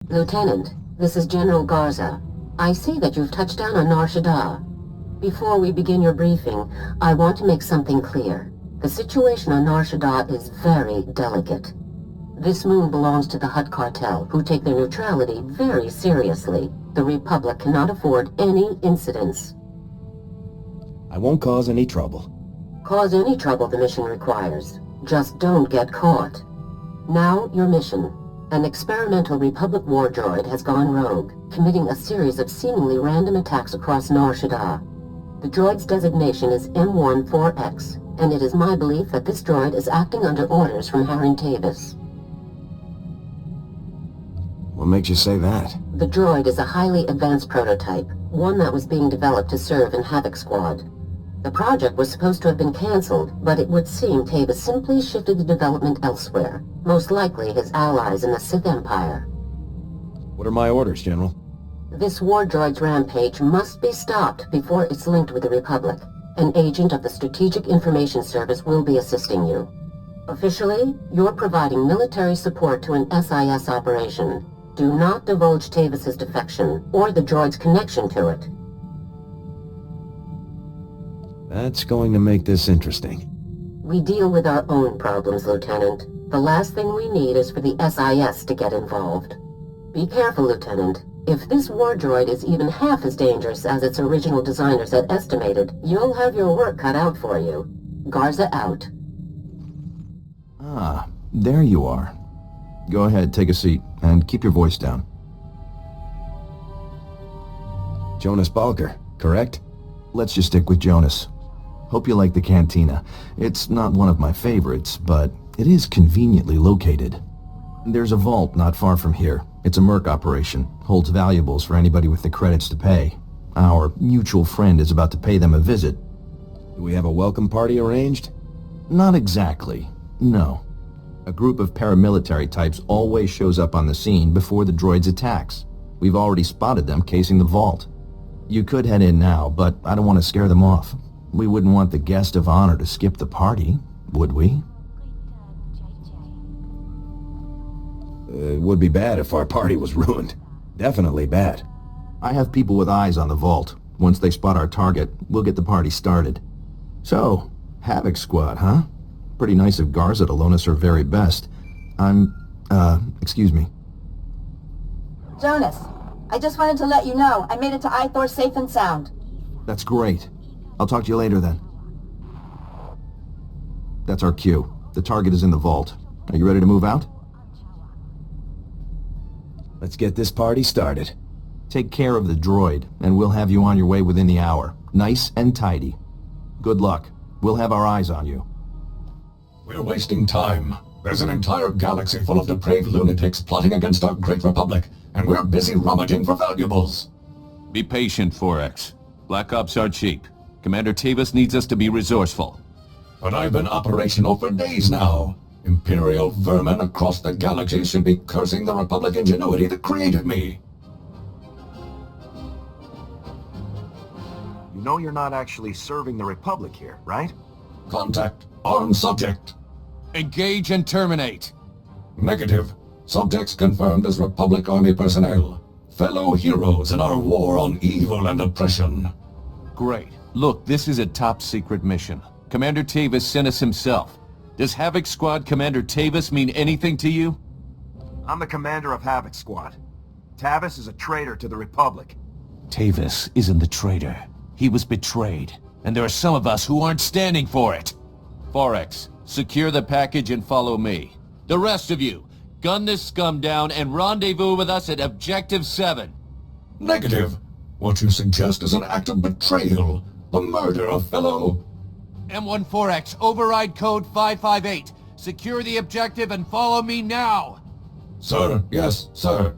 Lieutenant, this is General Garza. I see that you've touched down on Shaddaa. Before we begin your briefing, I want to make something clear. The situation on Shaddaa is very delicate. This moon belongs to the Hutt cartel, who take their neutrality very seriously. The Republic cannot afford any incidents. I won't cause any trouble. Cause any trouble the mission requires. Just don't get caught. Now, your mission. An experimental Republic war droid has gone rogue, committing a series of seemingly random attacks across Shaddaa. The droid's designation is M14X, and it is my belief that this droid is acting under orders from Harren Tavis. What makes you say that? The droid is a highly advanced prototype, one that was being developed to serve in Havoc Squad. The project was supposed to have been cancelled, but it would seem Tavis simply shifted the development elsewhere, most likely his allies in the Sith Empire. What are my orders, General? This war droid's rampage must be stopped before it's linked with the Republic. An agent of the Strategic Information Service will be assisting you. Officially, you're providing military support to an SIS operation. Do not divulge Tavis's defection, or the droid's connection to it. That's going to make this interesting. We deal with our own problems, Lieutenant. The last thing we need is for the SIS to get involved. Be careful, Lieutenant. If this war droid is even half as dangerous as its original designers had estimated, you'll have your work cut out for you. Garza out. Ah, there you are. Go ahead, take a seat, and keep your voice down. Jonas Balker, correct? Let's just stick with Jonas. Hope you like the cantina. It's not one of my favorites, but it is conveniently located. There's a vault not far from here. It's a merc operation. Holds valuables for anybody with the credits to pay. Our mutual friend is about to pay them a visit. Do we have a welcome party arranged? Not exactly. No. A group of paramilitary types always shows up on the scene before the droid's attacks. We've already spotted them casing the vault. You could head in now, but I don't want to scare them off. We wouldn't want the guest of honor to skip the party, would we? It would be bad if our party was ruined. Definitely bad. I have people with eyes on the vault. Once they spot our target, we'll get the party started. So, Havoc Squad, huh? Pretty nice of Garza to loan us her very best. Excuse me. Jonas, I just wanted to let you know I made it to SWTOR safe and sound. That's great. I'll talk to you later then. That's our cue. The target is in the vault. Are you ready to move out? Let's get this party started. Take care of the droid, and we'll have you on your way within the hour. Nice and tidy. Good luck. We'll have our eyes on you. We're wasting time. There's an entire galaxy full of depraved lunatics plotting against our great republic, and we're busy rummaging for valuables. Be patient, 4X. Black Ops are cheap. Commander Tavis needs us to be resourceful. But I've been operational for days now. Imperial vermin across the galaxy should be cursing the Republic ingenuity that created me. You know you're not actually serving the Republic here, right? Contact on subject. Engage and terminate. Negative. Subjects confirmed as Republic Army personnel. Fellow heroes in our war on evil and oppression. Great. Look, this is a top-secret mission. Commander Tavis sent us himself. Does Havoc Squad Commander Tavis mean anything to you? I'm the commander of Havoc Squad. Tavis is a traitor to the Republic. Tavis isn't the traitor. He was betrayed. And there are some of us who aren't standing for it. 4X, secure the package and follow me. The rest of you, gun this scum down and rendezvous with us at Objective 7. Negative. What you suggest is an act of betrayal. The murder of fellow... M14X, override code 558. Secure the objective and follow me now. Sir, yes, sir.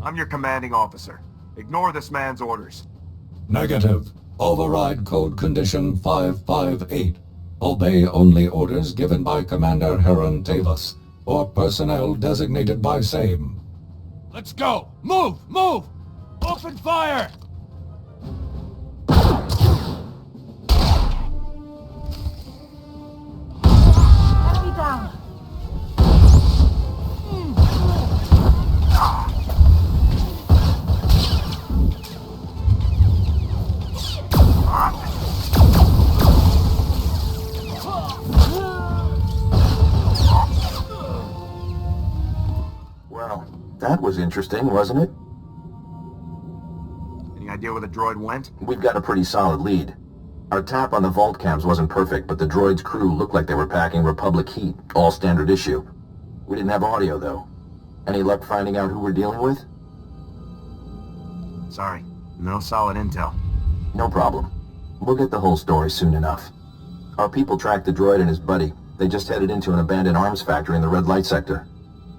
I'm your commanding officer. Ignore this man's orders. Negative. Override code condition 558. Obey only orders given by Commander Harren Tavis, or personnel designated by same. Let's go! Move! Move! Open fire! Enemy down. That was interesting, wasn't it? Any idea where the droid went? We've got a pretty solid lead. Our tap on the vault cams wasn't perfect, but the droid's crew looked like they were packing Republic heat, all standard issue. We didn't have audio, though. Any luck finding out who we're dealing with? Sorry, no solid intel. No problem. We'll get the whole story soon enough. Our people tracked the droid and his buddy. They just headed into an abandoned arms factory in the red light sector.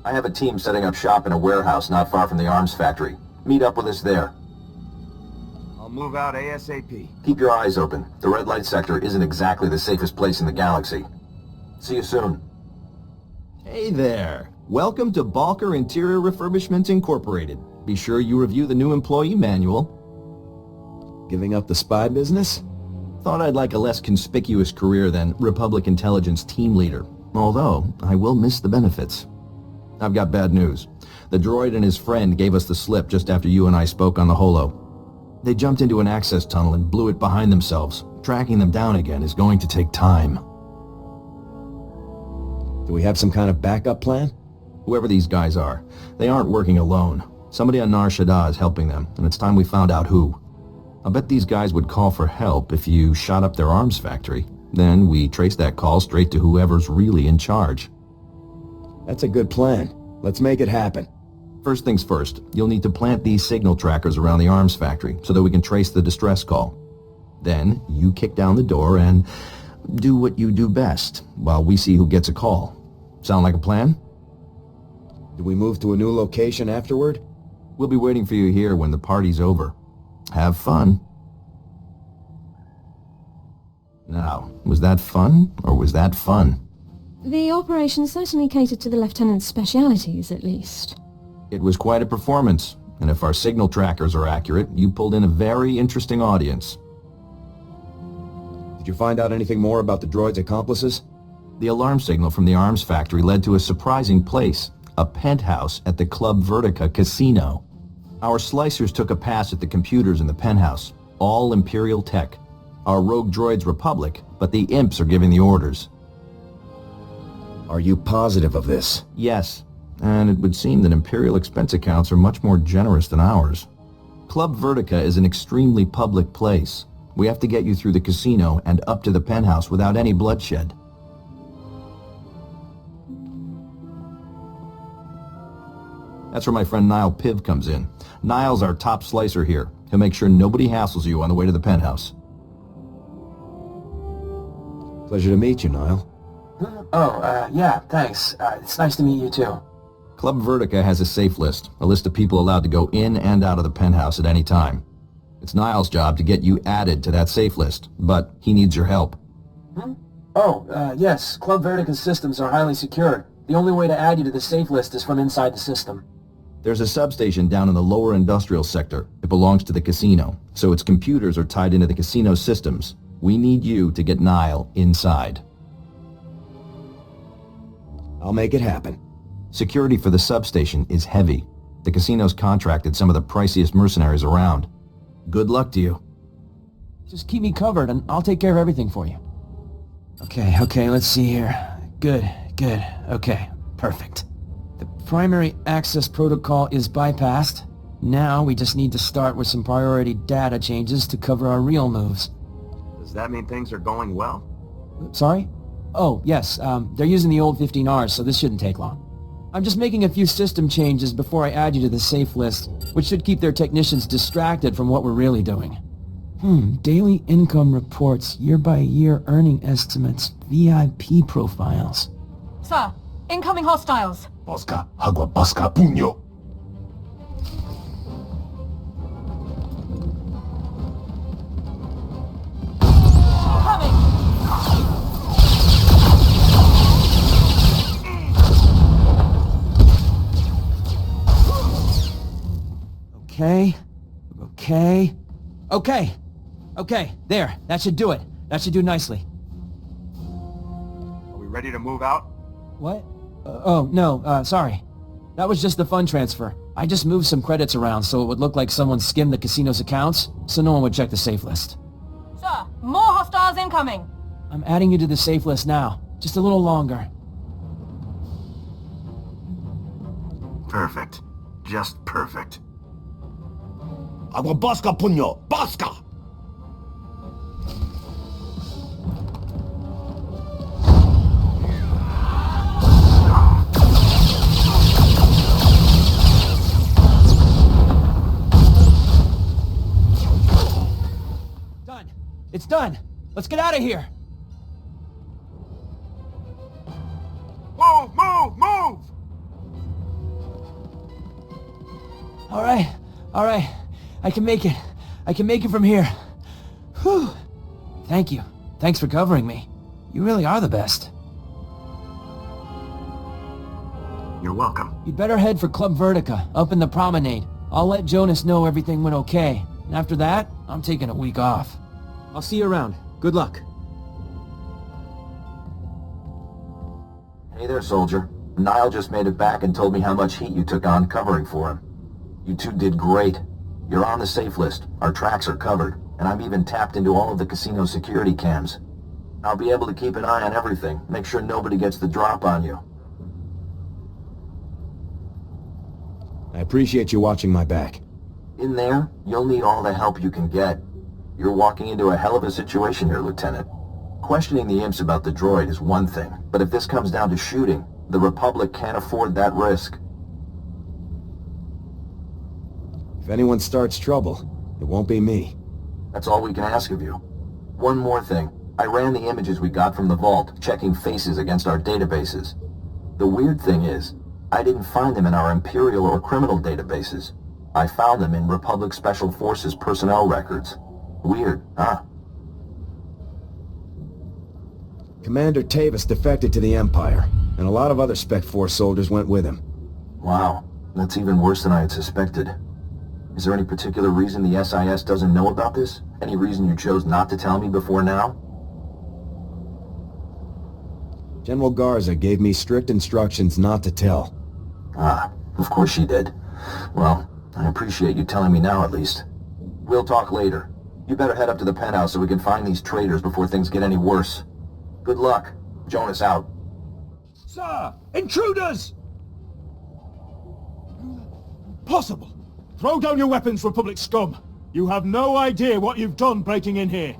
I have a team setting up shop in a warehouse not far from the arms factory. Meet up with us there. I'll move out ASAP. Keep your eyes open. The red light sector isn't exactly the safest place in the galaxy. See you soon. Hey there. Welcome to Balker Interior Refurbishments Incorporated. Be sure you review the new employee manual. Giving up the spy business? Thought I'd like a less conspicuous career than Republic Intelligence Team Leader. Although, I will miss the benefits. I've got bad news. The droid and his friend gave us the slip just after you and I spoke on the holo. They jumped into an access tunnel and blew it behind themselves. Tracking them down again is going to take time. Do we have some kind of backup plan? Whoever these guys are, they aren't working alone. Somebody on Shaddaa is helping them, and it's time we found out who. I'll bet these guys would call for help if you shot up their arms factory. Then we trace that call straight to whoever's really in charge. That's a good plan. Let's make it happen. First things first, you'll need to plant these signal trackers around the arms factory so that we can trace the distress call. Then, you kick down the door and do what you do best while we see who gets a call. Sound like a plan? Do we move to a new location afterward? We'll be waiting for you here when the party's over. Have fun. Now, was that fun, or was that fun? The operation certainly catered to the Lieutenant's specialities, at least. It was quite a performance, and if our signal trackers are accurate, you pulled in a very interesting audience. Did you find out anything more about the droid's accomplices? The alarm signal from the arms factory led to a surprising place, a penthouse at the Club Vertica casino. Our slicers took a pass at the computers in the penthouse, all Imperial tech. Our rogue droid's Republic, but the imps are giving the orders. Are you positive of this? Yes, and it would seem that Imperial expense accounts are much more generous than ours. Club Vertica is an extremely public place. We have to get you through the casino and up to the penthouse without any bloodshed. That's where my friend Niall Piv comes in. Niall's our top slicer here. He'll make sure nobody hassles you on the way to the penthouse. Pleasure to meet you, Niall. Yeah, thanks. It's nice to meet you too. Club Vertica has a safe list, a list of people allowed to go in and out of the penthouse at any time. It's Niall's job to get you added to that safe list, but he needs your help. Yes. Club Vertica's systems are highly secured. The only way to add you to the safe list is from inside the system. There's a substation down in the lower industrial sector. It belongs to the casino, so its computers are tied into the casino systems. We need you to get Niall inside. I'll make it happen. Security for the substation is heavy. The casino's contracted some of the priciest mercenaries around. Good luck to you. Just keep me covered and I'll take care of everything for you. Okay, let's see here. Good. Okay, perfect. The primary access protocol is bypassed. Now we just need to start with some priority data changes to cover our real moves. Does that mean things are going well? Sorry? Oh, yes, they're using the old 15Rs, so this shouldn't take long. I'm just making a few system changes before I add you to the safe list, which should keep their technicians distracted from what we're really doing. Daily income reports, year-by-year earning estimates, VIP profiles. Sir, incoming hostiles. Bosca, agua, bosca, puño. Coming. Okay, there, that should do it. That should do nicely. Are we ready to move out? What? Sorry. That was just the fund transfer. I just moved some credits around so it would look like someone skimmed the casino's accounts, so no one would check the safe list. Sir, more hostiles incoming. I'm adding you to the safe list now. Just a little longer. Perfect. Just perfect. Agua Bosca, puño! Bosca! Done. It's done. Let's get out of here. Move! Move! Move! All right. I can make it. I can make it from here. Whew. Thank you. Thanks for covering me. You really are the best. You're welcome. You'd better head for Club Vertica, up in the promenade. I'll let Jonas know everything went okay. And after that, I'm taking a week off. I'll see you around. Good luck. Hey there, soldier. Niall just made it back and told me how much heat you took on covering for him. You two did great. You're on the safe list. Our tracks are covered, and I've even tapped into all of the casino security cams. I'll be able to keep an eye on everything, make sure nobody gets the drop on you. I appreciate you watching my back. In there, you'll need all the help you can get. You're walking into a hell of a situation here, Lieutenant. Questioning the imps about the droid is one thing, but if this comes down to shooting, the Republic can't afford that risk. If anyone starts trouble, it won't be me. That's all we can ask of you. One more thing. I ran the images we got from the vault, checking faces against our databases. The weird thing is, I didn't find them in our Imperial or criminal databases. I found them in Republic Special Forces personnel records. Weird, huh? Commander Tavis defected to the Empire, and a lot of other Spec Force soldiers went with him. Wow, that's even worse than I had suspected. Is there any particular reason the SIS doesn't know about this? Any reason you chose not to tell me before now? General Garza gave me strict instructions not to tell. Ah, of course she did. Well, I appreciate you telling me now at least. We'll talk later. You better head up to the penthouse so we can find these traitors before things get any worse. Good luck. Jonas out. Sir! Intruders! Possible. Throw down your weapons, Republic scum. You have no idea what you've done breaking in here.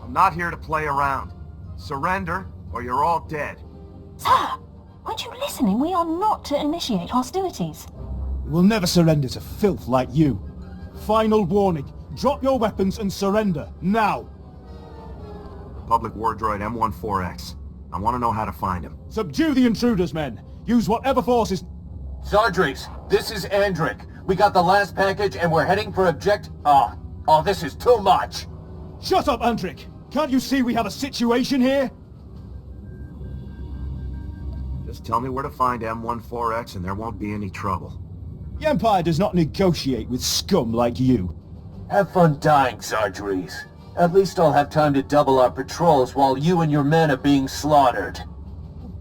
I'm not here to play around. Surrender, or you're all dead. Sir! Aren't you listening? We are not to initiate hostilities. We'll never surrender to filth like you. Final warning. Drop your weapons and surrender, now. Public war droid M14X. I want to know how to find him. Subdue the intruders, men. Use whatever forces... Sardrix, this is Andric. We got the last package and we're heading for Oh, this is too much. Shut up, Andric. Can't you see we have a situation here? Just tell me where to find M14X and there won't be any trouble. The Empire does not negotiate with scum like you. Have fun dying, Sardrix. At least I'll have time to double our patrols while you and your men are being slaughtered.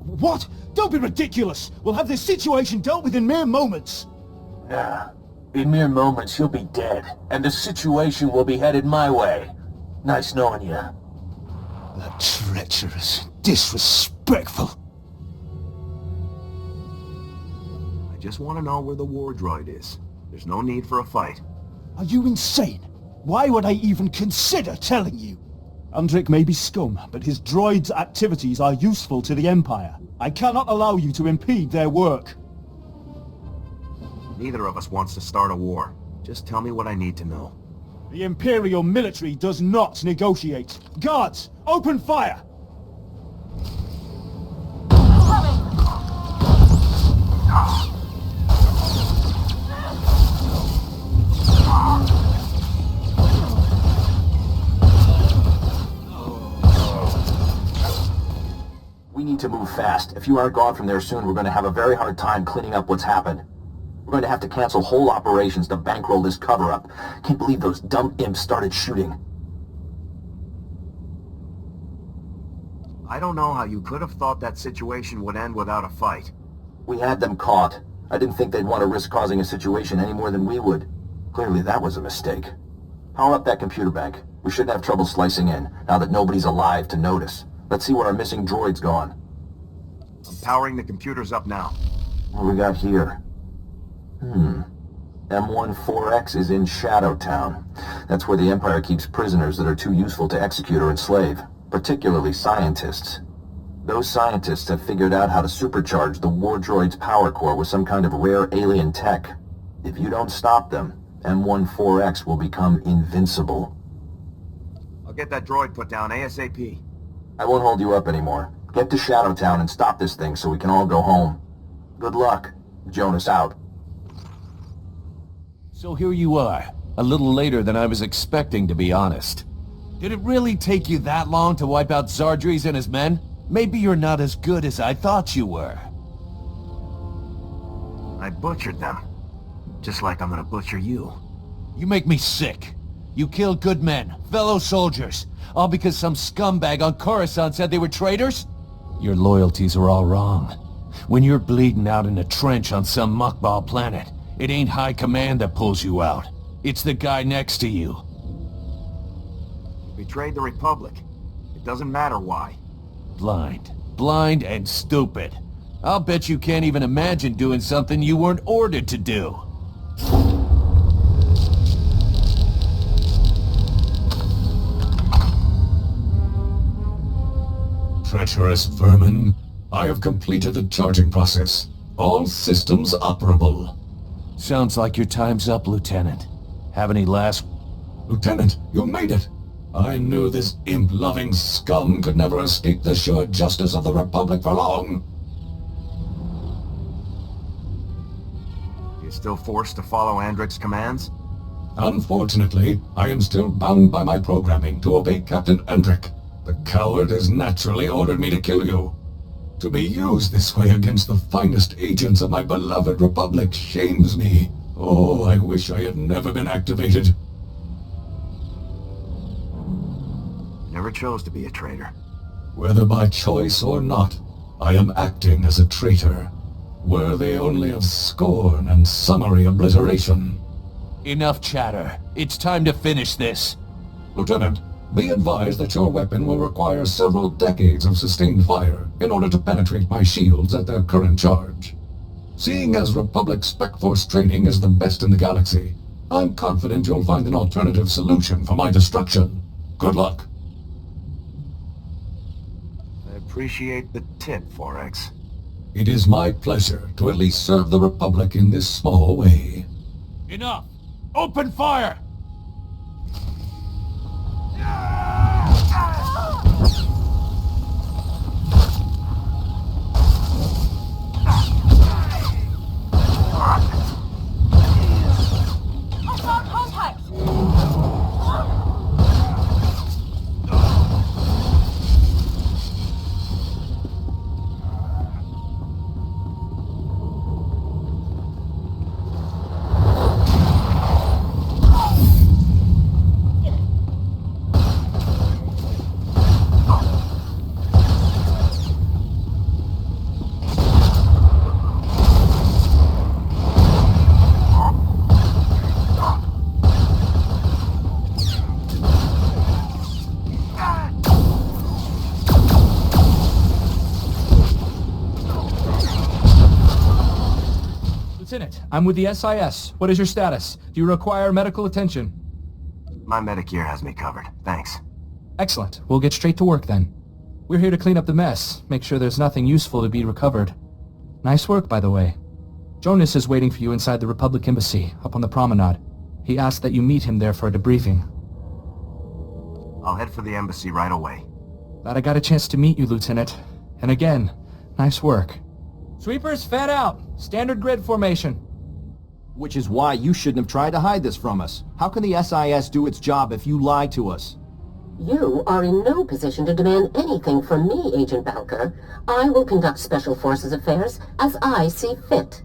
What? Don't be ridiculous! We'll have this situation dealt with in mere moments! Nah. In mere moments, you'll be dead, and the situation will be headed my way. Nice knowing you. That treacherous, disrespectful... I just want to know where the war droid is. There's no need for a fight. Are you insane? Why would I even consider telling you? Andric may be scum, but his droid's activities are useful to the Empire. I cannot allow you to impede their work. Neither of us wants to start a war. Just tell me what I need to know. The Imperial military does not negotiate. Guards, open fire! We need to move fast. If you aren't gone from there soon, we're going to have a very hard time cleaning up what's happened. We're going to have to cancel whole operations to bankroll this cover-up. Can't believe those dumb imps started shooting. I don't know how you could have thought that situation would end without a fight. We had them caught. I didn't think they'd want to risk causing a situation any more than we would. Clearly that was a mistake. Power up that computer bank. We shouldn't have trouble slicing in, now that nobody's alive to notice. Let's see where our missing droid's gone. I'm powering the computers up now. What do we got here? M14X is in Shaddaa Town. That's where the Empire keeps prisoners that are too useful to execute or enslave, particularly scientists. Those scientists have figured out how to supercharge the war droid's power core with some kind of rare alien tech. If you don't stop them, M14X will become invincible. I'll get that droid put down ASAP. I won't hold you up anymore. Get to Shaddaa Town and stop this thing so we can all go home. Good luck. Jonas out. So here you are, a little later than I was expecting, to be honest. Did it really take you that long to wipe out Zardries and his men? Maybe you're not as good as I thought you were. I butchered them. Just like I'm gonna butcher you. You make me sick. You killed good men, fellow soldiers, all because some scumbag on Coruscant said they were traitors? Your loyalties are all wrong. When you're bleeding out in a trench on some muckball planet, it ain't high command that pulls you out. It's the guy next to you. You betrayed the Republic. It doesn't matter why. Blind and stupid. I'll bet you can't even imagine doing something you weren't ordered to do. Treacherous vermin. I have completed the charging process. All systems operable. Sounds like your time's up, Lieutenant. Have any last... Lieutenant, you made it. I knew this imp-loving scum could never escape the sure justice of the Republic for long. You still forced to follow Andrik's commands? Unfortunately, I am still bound by my programming to obey Captain Andrik. The coward has naturally ordered me to kill you. To be used this way against the finest agents of my beloved Republic shames me. Oh, I wish I had never been activated. Never chose to be a traitor. Whether by choice or not, I am acting as a traitor, worthy only of scorn and summary obliteration. Enough chatter. It's time to finish this. Lieutenant, be advised that your weapon will require several decades of sustained fire in order to penetrate my shields at their current charge. Seeing as Republic Spec Force training is the best in the galaxy, I'm confident you'll find an alternative solution for my destruction. Good luck. I appreciate the tip, 4X. It is my pleasure to at least serve the Republic in this small way. Enough! Open fire! Lieutenant, I'm with the SIS. What is your status? Do you require medical attention? My Medicare has me covered. Thanks. Excellent. We'll get straight to work then. We're here to clean up the mess, make sure there's nothing useful to be recovered. Nice work, by the way. Jonas is waiting for you inside the Republic Embassy, up on the promenade. He asked that you meet him there for a debriefing. I'll head for the embassy right away. Glad I got a chance to meet you, Lieutenant. And again, nice work. Sweepers, fan out! Standard grid formation. Which is why you shouldn't have tried to hide this from us. How can the SIS do its job if you lie to us? You are in no position to demand anything from me, Agent Balker. I will conduct Special Forces affairs as I see fit.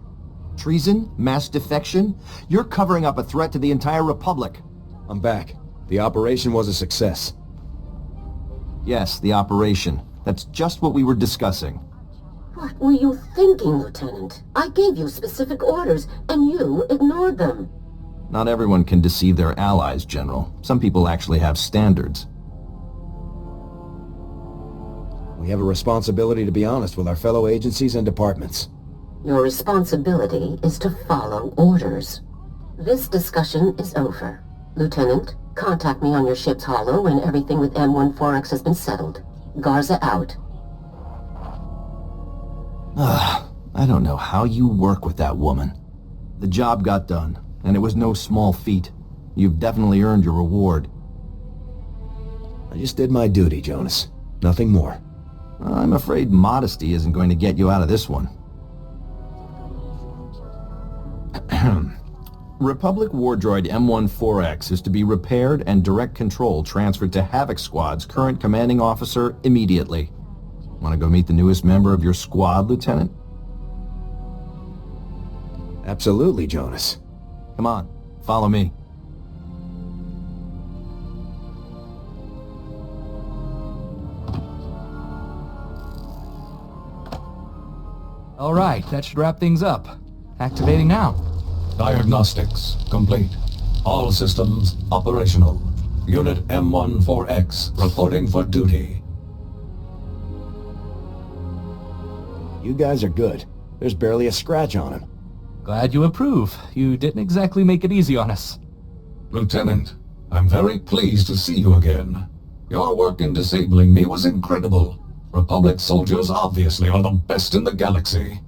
Treason? Mass defection? You're covering up a threat to the entire Republic. I'm back. The operation was a success. Yes, the operation. That's just what we were discussing. What were you thinking, Lieutenant? I gave you specific orders, and you ignored them. Not everyone can deceive their allies, General. Some people actually have standards. We have a responsibility to be honest with our fellow agencies and departments. Your responsibility is to follow orders. This discussion is over. Lieutenant, contact me on your ship's holo when everything with M14X has been settled. Garza out. I don't know how you work with that woman. The job got done, and it was no small feat. You've definitely earned your reward. I just did my duty, Jonas. Nothing more. I'm afraid modesty isn't going to get you out of this one. Republic war droid M14X is to be repaired and direct control transferred to Havoc Squad's current commanding officer immediately. Want to go meet the newest member of your squad, Lieutenant? Absolutely, Jonas. Come on, follow me. Alright, that should wrap things up. Activating now. Diagnostics complete. All systems operational. Unit M14X reporting for duty. You guys are good. There's barely a scratch on him. Glad you approve. You didn't exactly make it easy on us. Lieutenant, I'm very pleased to see you again. Your work in disabling me was incredible. Republic soldiers obviously are the best in the galaxy.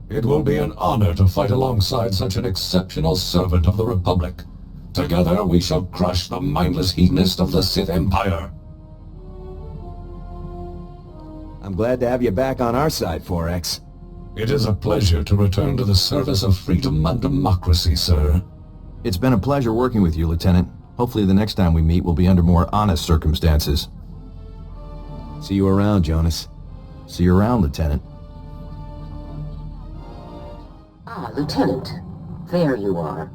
It will be an honor to fight alongside such an exceptional servant of the Republic. Together we shall crush the mindless hedonist of the Sith Empire. I'm glad to have you back on our side, 4X. It is a pleasure to return to the service of freedom and democracy, sir. It's been a pleasure working with you, Lieutenant. Hopefully the next time we meet will be under more honest circumstances. See you around, Jonas. See you around, Lieutenant. Ah, Lieutenant. There you are.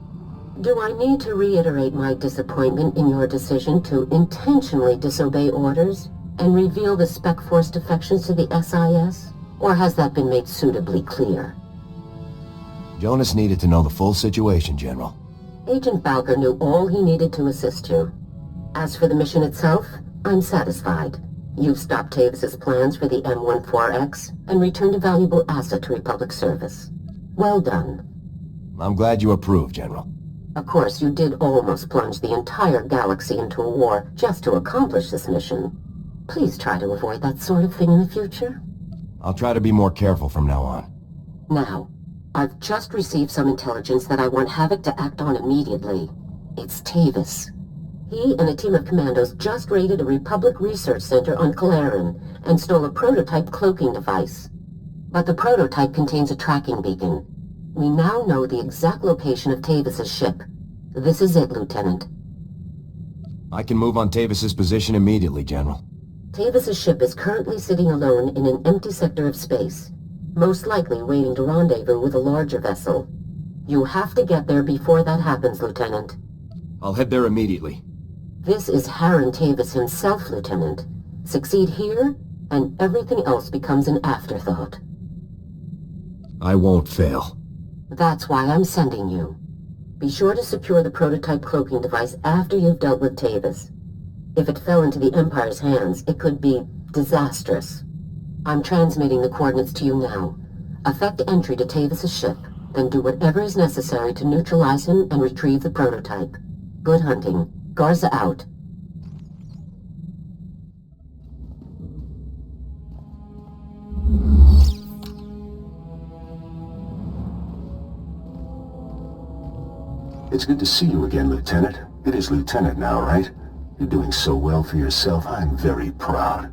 Do I need to reiterate my disappointment in your decision to intentionally disobey orders and reveal the Spec Force defections to the SIS? Or has that been made suitably clear? Jonas needed to know the full situation, General. Agent Balker knew all he needed to assist you. As for the mission itself, I'm satisfied. You've stopped Tavis's plans for the M14X and returned a valuable asset to Republic service. Well done. I'm glad you approve, General. Of course, you did almost plunge the entire galaxy into a war just to accomplish this mission. Please try to avoid that sort of thing in the future. I'll try to be more careful from now on. Now, I've just received some intelligence that I want Havoc to act on immediately. It's Tavis. He and a team of commandos just raided a Republic research center on Kalaran and stole a prototype cloaking device. But the prototype contains a tracking beacon. We now know the exact location of Tavis's ship. This is it, Lieutenant. I can move on Tavis's position immediately, General. Tavis's ship is currently sitting alone in an empty sector of space, most likely waiting to rendezvous with a larger vessel. You have to get there before that happens, Lieutenant. I'll head there immediately. This is Harren Tavis himself, Lieutenant. Succeed here, and everything else becomes an afterthought. I won't fail. That's why I'm sending you. Be sure to secure the prototype cloaking device after you've dealt with Tavis. If it fell into the Empire's hands, it could be disastrous. I'm transmitting the coordinates to you now. Effect entry to Tavis's ship, then do whatever is necessary to neutralize him and retrieve the prototype. Good hunting. Garza out. It's good to see you again, Lieutenant. It is Lieutenant now, right? You're doing so well for yourself, I'm very proud.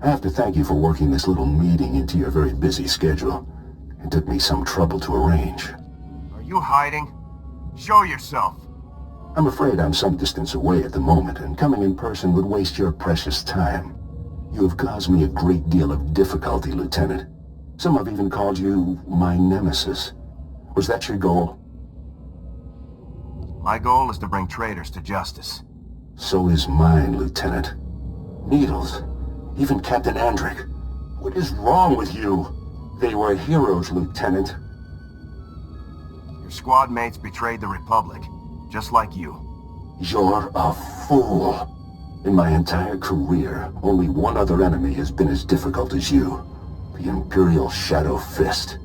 I have to thank you for working this little meeting into your very busy schedule. It took me some trouble to arrange. Are you hiding? Show yourself. I'm afraid I'm some distance away at the moment, and coming in person would waste your precious time. You have caused me a great deal of difficulty, Lieutenant. Some have even called you my nemesis. Was that your goal? My goal is to bring traitors to justice. So is mine, Lieutenant. Needles. Even Captain Andric. What is wrong with you? They were heroes, Lieutenant. Your squad mates betrayed the Republic, just like you. You're a fool. In my entire career, only one other enemy has been as difficult as you. The Imperial Shadow Fist.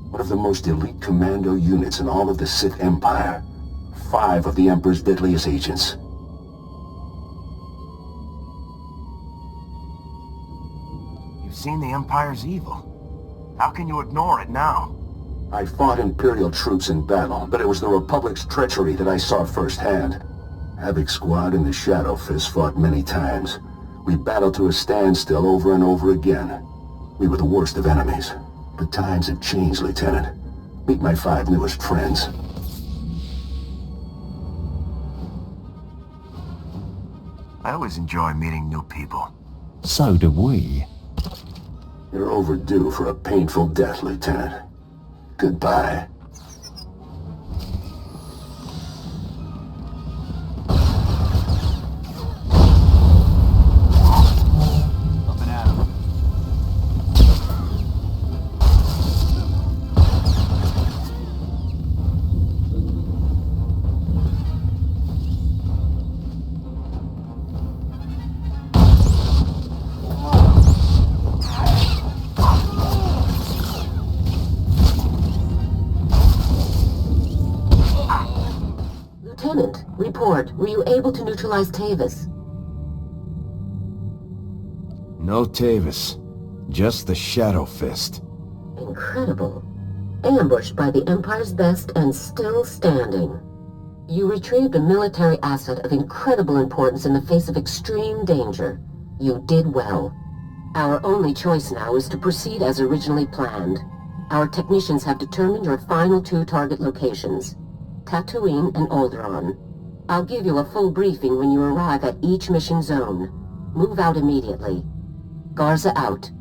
One of the most elite commando units in all of the Sith Empire. 5 of the Emperor's deadliest agents. You've seen the Empire's evil. How can you ignore it now? I fought Imperial troops in battle, but it was the Republic's treachery that I saw firsthand. Havoc Squad and the Shadow Fist fought many times. We battled to a standstill over and over again. We were the worst of enemies. But times have changed, Lieutenant. Meet my 5 newest friends. I always enjoy meeting new people. So do we. You're overdue for a painful death, Lieutenant. Goodbye. Lieutenant, report. Were you able to neutralize Tavis? No Tavis. Just the Shadow Fist. Incredible. Ambushed by the Empire's best and still standing. You retrieved a military asset of incredible importance in the face of extreme danger. You did well. Our only choice now is to proceed as originally planned. Our technicians have determined your final 2 target locations, Tatooine and Alderaan. I'll give you a full briefing when you arrive at each mission zone. Move out immediately. Garza out.